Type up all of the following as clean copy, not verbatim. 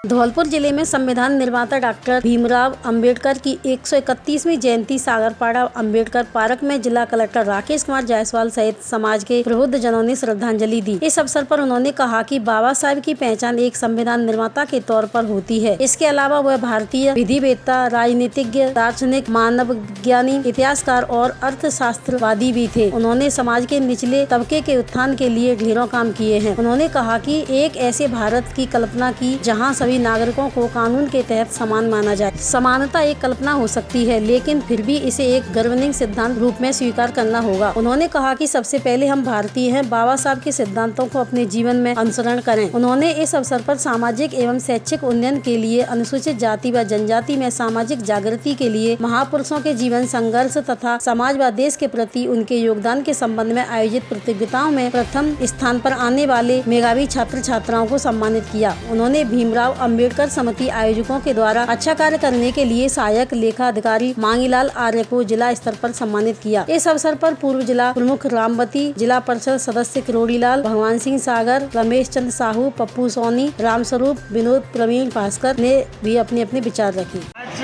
धौलपुर जिले में संविधान निर्माता डॉक्टर भीमराव अंबेडकर की 131वीं जयंती सागरपाड़ा अंबेडकर पार्क में जिला कलेक्टर राकेश कुमार जायसवाल सहित समाज के प्रबुद्ध जनों ने श्रद्धांजलि दी। इस अवसर पर उन्होंने कहा कि बाबा साहब की पहचान एक संविधान निर्माता के तौर पर होती है। इसके अलावा वह भारतीय विधिवेत्ता, राजनीतिज्ञ, दार्शनिक, मानव विज्ञानी, इतिहासकार और अर्थशास्त्रवादी भी थे। उन्होंने समाज के निचले तबके के उत्थान के लिए ढेरों काम किए हैं। उन्होंने कहा कि एक ऐसे भारत की कल्पना की जहाँ सभी नागरिकों को कानून के तहत समान माना जाए। समानता एक कल्पना हो सकती है, लेकिन फिर भी इसे एक गवर्निंग सिद्धांत रूप में स्वीकार करना होगा। उन्होंने कहा कि सबसे पहले हम भारतीय हैं, बाबा साहब के सिद्धांतों को अपने जीवन में अनुसरण करें। उन्होंने इस अवसर पर सामाजिक एवं शैक्षिक उन्नयन के लिए, अनुसूचित जाति व जनजाति में सामाजिक जागृति के लिए महापुरुषों के जीवन संघर्ष तथा समाज व देश के प्रति उनके योगदान के संबंध में आयोजित प्रतियोगिताओं में प्रथम स्थान पर आने वाले मेधावी छात्र छात्राओं को सम्मानित किया। उन्होंने भीमराव अंबेडकर समिति आयोजकों के द्वारा अच्छा कार्य करने के लिए सहायक लेखा अधिकारी मांगीलाल आर्य को जिला स्तर पर सम्मानित किया। इस अवसर पर पूर्व जिला प्रमुख रामवती, जिला परिषद सदस्य किरोड़ीलाल, भगवान सिंह सागर, रमेश चंद्र साहू, पप्पू सोनी, रामस्वरूप, विनोद, प्रवीण भास्कर ने भी अपने अपने विचार रखे। आज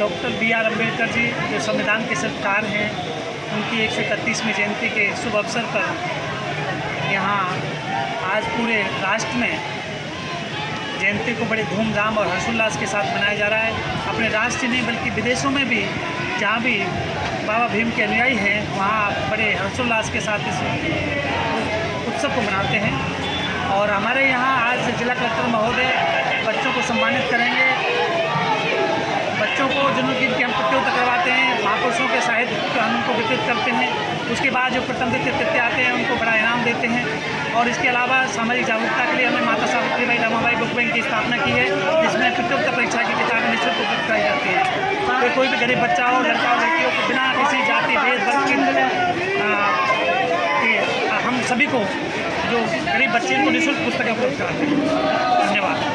डॉक्टर B.R. अम्बेडकर जी जो संविधान के शिल्पकार हैं, उनकी 131वीं जयंती के शुभ अवसर पर यहाँ आज पूरे राष्ट्र में जयंती को बड़े धूमधाम और हर्षोल्लास के साथ मनाया जा रहा है। अपने राष्ट्र नहीं बल्कि विदेशों में भी जहाँ भी बाबा भीम के अनुयायी हैं, वहाँ बड़े हर्षोल्लास के साथ इस उत्सव को मनाते हैं। और हमारे यहाँ आज जिला कलेक्टर महोदय बच्चों को सम्मानित करेंगे। बच्चों को जिनकी हम प्रतियोगिता करवाते हैं, महापुरुषों के साहित्य हम उनको वितरित करते हैं। उसके बाद जो प्रथम द्वितीय तृतीय आते हैं उनको बड़ा इनाम देते हैं। और इसके अलावा सामाजिक जागरूकता के लिए हमने माता सावित्रीबाई रमाबाई बुक बैंक की स्थापना की है, जिसमें प्रतियोगिता परीक्षा की किताबें निःशुल्क उपलब्ध कराई जाती हैं। तो कोई भी गरीब बच्चा हो, लड़का हो, लड़की हो, बिना किसी जाति भेद वर्ग के हम सभी को जो गरीब बच्चे को निःशुल्क पुस्तकें उपलब्ध कराते हैं। धन्यवाद।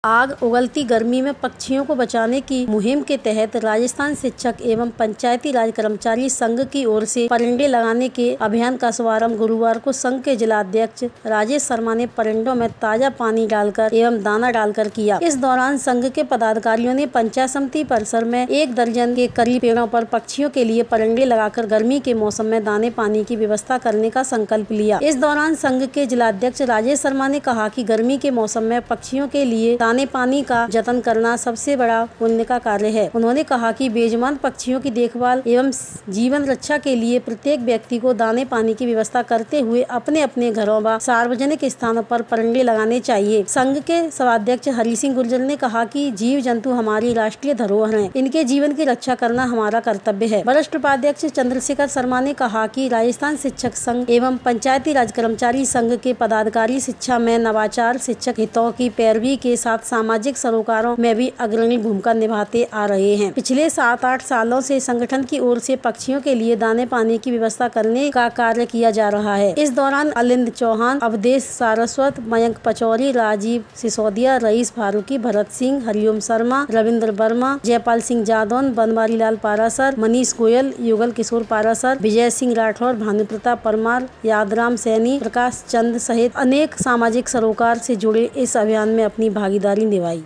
आग उगलती गर्मी में पक्षियों को बचाने की मुहिम के तहत राजस्थान शिक्षक एवं पंचायती राज कर्मचारी संघ की ओर से परिंदे लगाने के अभियान का शुभारंभ गुरुवार को संघ के जिला अध्यक्ष राजेश शर्मा ने परिंदों में ताजा पानी डालकर एवं दाना डालकर किया। इस दौरान संघ के पदाधिकारियों ने पंचायत समिति परिसर में 1 दर्जन के करीब पेड़ों पर पक्षियों के लिए परिंदे लगाकर गर्मी के मौसम में दाने पानी की व्यवस्था करने का संकल्प लिया। इस दौरान संघ के जिला अध्यक्ष राजेश शर्मा ने कहा कि गर्मी के मौसम में पक्षियों के लिए दाने पानी का जतन करना सबसे बड़ा पुण्य का कार्य है। उन्होंने कहा कि बेजुबान पक्षियों की देखभाल एवं जीवन रक्षा के लिए प्रत्येक व्यक्ति को दाने पानी की व्यवस्था करते हुए अपने अपने घरों व सार्वजनिक स्थानों पर परिंदे लगाने चाहिए। संघ के सभाध्यक्ष हरि सिंह गुर्जर ने कहा कि जीव जंतु हमारी राष्ट्रीय धरोहर हैं, इनके जीवन की रक्षा करना हमारा कर्तव्य है। वरिष्ठ उपाध्यक्ष चंद्रशेखर शर्मा ने कहा कि राजस्थान शिक्षक संघ एवं पंचायती राज कर्मचारी संघ के पदाधिकारी शिक्षा में नवाचार, शिक्षक हितों की पैरवी के साथ सामाजिक सरोकारों में भी अग्रणी भूमिका निभाते आ रहे हैं। पिछले 7-8 सालों से संगठन की ओर से पक्षियों के लिए दाने पानी की व्यवस्था करने का कार्य किया जा रहा है। इस दौरान अलिंद चौहान, अवधेश सारस्वत, मयंक पचौरी, राजीव सिसोदिया, रईस फारूकी, भरत सिंह, हरिओम शर्मा, रविंद्र वर्मा, जयपाल सिंह जादौन, बनवारी लाल पारासर, मनीष गोयल, युगल किशोर पारासर, विजय सिंह राठौर, भानुप्रताप परमार, यादराम सैनी, प्रकाश चंद सहित अनेक सामाजिक सरोकार से जुड़े इस अभियान में अपनी भागीदारी निभाई।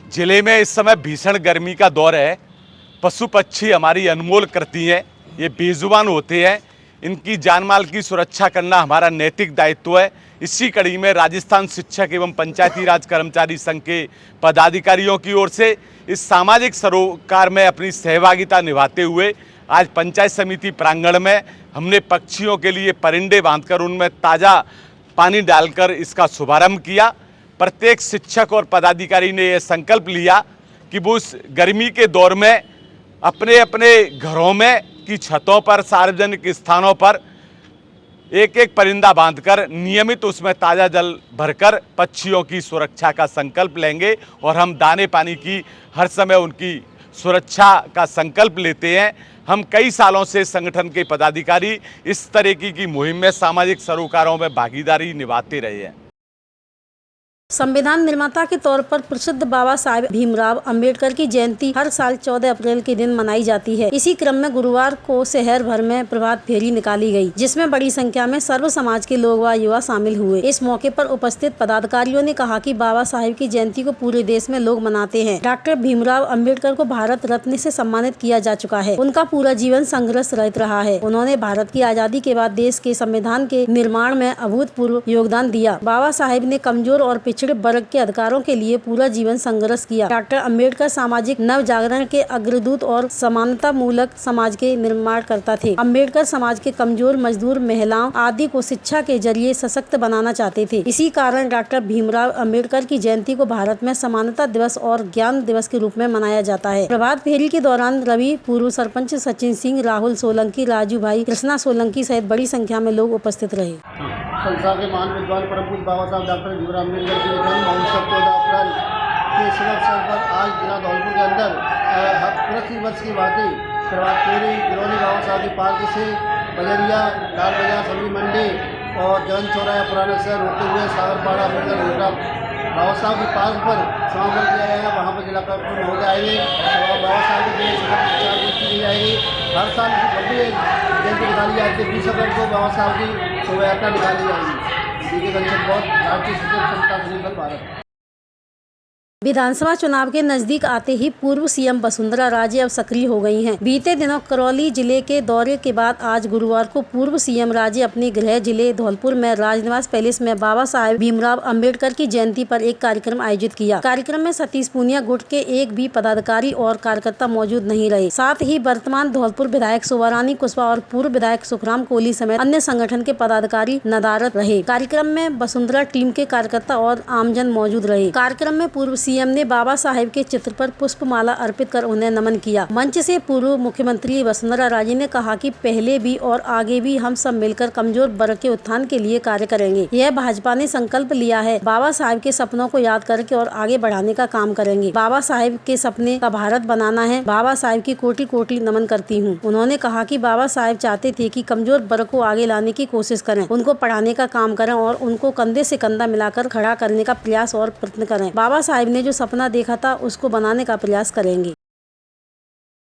जिले में इस समय भीषण गर्मी का दौर है। पशु पक्षी हमारी अनमोल कृति हैं, ये बेजुबान होते हैं। इनकी जान माल की सुरक्षा करना हमारा नैतिक दायित्व है। इसी कड़ी में राजस्थान शिक्षक एवं पंचायती राज कर्मचारी संघ के पदाधिकारियों की ओर से इस सामाजिक सरोकार में अपनी सहभागिता निभाते हुए आज पंचायत समिति प्रांगण में हमने पक्षियों के लिए परिंदे बांधकर उनमें ताज़ा पानी डालकर इसका शुभारंभ किया। प्रत्येक शिक्षक और पदाधिकारी ने यह संकल्प लिया कि वो इस गर्मी के दौर में अपने अपने घरों में की छतों पर, सार्वजनिक स्थानों पर एक एक परिंदा बांधकर नियमित उसमें ताज़ा जल भरकर पक्षियों की सुरक्षा का संकल्प लेंगे। और हम दाने पानी की हर समय उनकी सुरक्षा का संकल्प लेते हैं। हम कई सालों से संगठन के पदाधिकारी इस तरीके की मुहिम में सामाजिक सरोकारों में भागीदारी निभाते रहे हैं। संविधान निर्माता के तौर पर प्रसिद्ध बाबा साहेब भीमराव अंबेडकर की जयंती हर साल 14 अप्रैल के दिन मनाई जाती है। इसी क्रम में गुरुवार को शहर भर में प्रभात फेरी निकाली गई, जिसमें बड़ी संख्या में सर्व समाज के लोग व युवा शामिल हुए। इस मौके पर उपस्थित पदाधिकारियों ने कहा कि बाबा साहेब की जयंती को पूरे देश में लोग मनाते हैं। डॉक्टर भीमराव अंबेडकर को भारत रत्न से सम्मानित किया जा चुका है। उनका पूरा जीवन संघर्ष रहित रहा है। उन्होंने भारत की आजादी के बाद देश के संविधान के निर्माण में अभूतपूर्व योगदान दिया। बाबा साहेब ने कमजोर और पिछड़े वर्ग के अधिकारों के लिए पूरा जीवन संघर्ष किया। डॉक्टर अंबेडकर सामाजिक नव जागरण के अग्रदूत और समानता मूलक समाज के निर्माण करता थे। अंबेडकर समाज के कमजोर, मजदूर, महिलाओं आदि को शिक्षा के जरिए सशक्त बनाना चाहते थे। इसी कारण डॉक्टर भीमराव अंबेडकर की जयंती को भारत में समानता दिवस और ज्ञान दिवस के रूप में मनाया जाता है। प्रभात फेरी के दौरान रवि, पूर्व सरपंच सचिन सिंह, राहुल सोलंकी, राजू भाई, कृष्णा सोलंकी सहित बड़ी संख्या में लोग उपस्थित रहे। संस्था के महान विद्वान परम पूज्य बाबा साहब डॉक्टर भीमराव अम्बेडकर के जन्म महोत्सव 14 अप्रैल के शुभ अवसर पर आज जिला धौलपुर के अंदर प्रति वर्ष की भांति प्रभात फेरी गिरौली बाबा साहब के पार्क से बजरिया, लाल बाजार, सब्जी मंडी और जैन चौराया पुराने शहर होते हुए सागरपाड़ा अम्बेडकर भीमराव बाबा साहब के पार्क पर समापन किया जाएगा। वहाँ पर जिला कलेक्टर हो जाएंगे और बाबा साहब के प्रचार की जाएगी। हर साल भव्य जयंती निकाली जाती है। 20 अप्रैल को बाबा साहब की शोभा यात्रा निकाली जाएगी। डी के कंचन बहुत राष्ट्रीय समता सदन भारत। विधानसभा चुनाव के नजदीक आते ही पूर्व सीएम वसुंधरा राजे अब सक्रिय हो गई हैं। बीते दिनों करौली जिले के दौरे के बाद आज गुरुवार को पूर्व सीएम राजे अपने गृह जिले धौलपुर में राजनिवास पैलेस में बाबा साहेब भीमराव अंबेडकर की जयंती पर एक कार्यक्रम आयोजित किया। कार्यक्रम में सतीश पूनिया गुट के एक भी पदाधिकारी और कार्यकर्ता मौजूद नहीं रहे। साथ ही वर्तमान धौलपुर विधायक शोभारानी कुशवाहा और पूर्व विधायक सुखराम कोहली समेत अन्य संगठन के पदाधिकारी नदारद रहे। कार्यक्रम में वसुंधरा टीम के कार्यकर्ता और आमजन मौजूद रहे। कार्यक्रम में पूर्व सीएम ने बाबा साहेब के चित्र पर पुष्पमाला अर्पित कर उन्हें नमन किया। मंच से पूर्व मुख्यमंत्री वसुंधरा राजे ने कहा कि पहले भी और आगे भी हम सब मिलकर कमजोर वर्ग के उत्थान के लिए कार्य करेंगे। यह भाजपा ने संकल्प लिया है। बाबा साहेब के सपनों को याद करके और आगे बढ़ाने का काम करेंगे। बाबा साहेब के सपने का भारत बनाना है। बाबा साहेब की कोटि कोटि नमन करती हूँ। उन्होंने कहा कि बाबा साहेब चाहते थे कि कमजोर वर्ग को आगे लाने की कोशिश करें, उनको पढ़ाने का काम करें और उनको कंधे से कंधा मिलाकर खड़ा करने का प्रयास और प्रयत्न करें। बाबा साहेब ने जो सपना देखा था उसको बनाने का प्रयास करेंगे।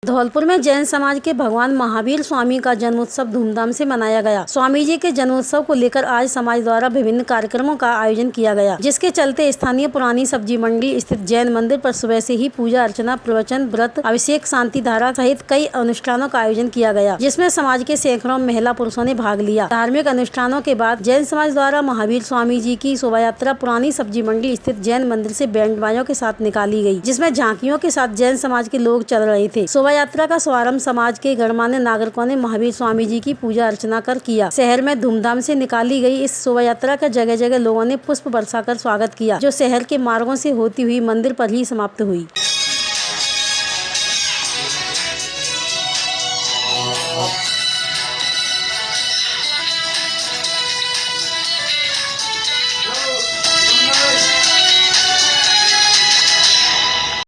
धौलपुर में जैन समाज के भगवान महावीर स्वामी का जन्मोत्सव धूमधाम से मनाया गया। स्वामी जी के जन्मोत्सव को लेकर आज समाज द्वारा विभिन्न कार्यक्रमों का आयोजन किया गया, जिसके चलते स्थानीय पुरानी सब्जी मंडी स्थित जैन मंदिर पर सुबह से ही पूजा अर्चना, प्रवचन, व्रत, अभिषेक, शांति धारा सहित कई अनुष्ठानों का आयोजन किया गया, जिसमें समाज के सैकड़ों महिला पुरुषों ने भाग लिया। धार्मिक अनुष्ठानों के बाद जैन समाज द्वारा महावीर स्वामी जी की शोभा यात्रा पुरानी सब्जी मंडी स्थित जैन मंदिर से बैंड बाजों के साथ निकाली गयी, जिसमें झांकियों के साथ जैन समाज के लोग चल रहे थे। शोभा यात्रा का शुभारंभ समाज के गणमान्य नागरिकों ने महावीर स्वामी जी की पूजा अर्चना कर किया। शहर में धूमधाम से निकाली गई इस शोभा यात्रा का जगह जगह लोगों ने पुष्प बरसाकर स्वागत किया, जो शहर के मार्गों से होती हुई मंदिर पर ही समाप्त हुई।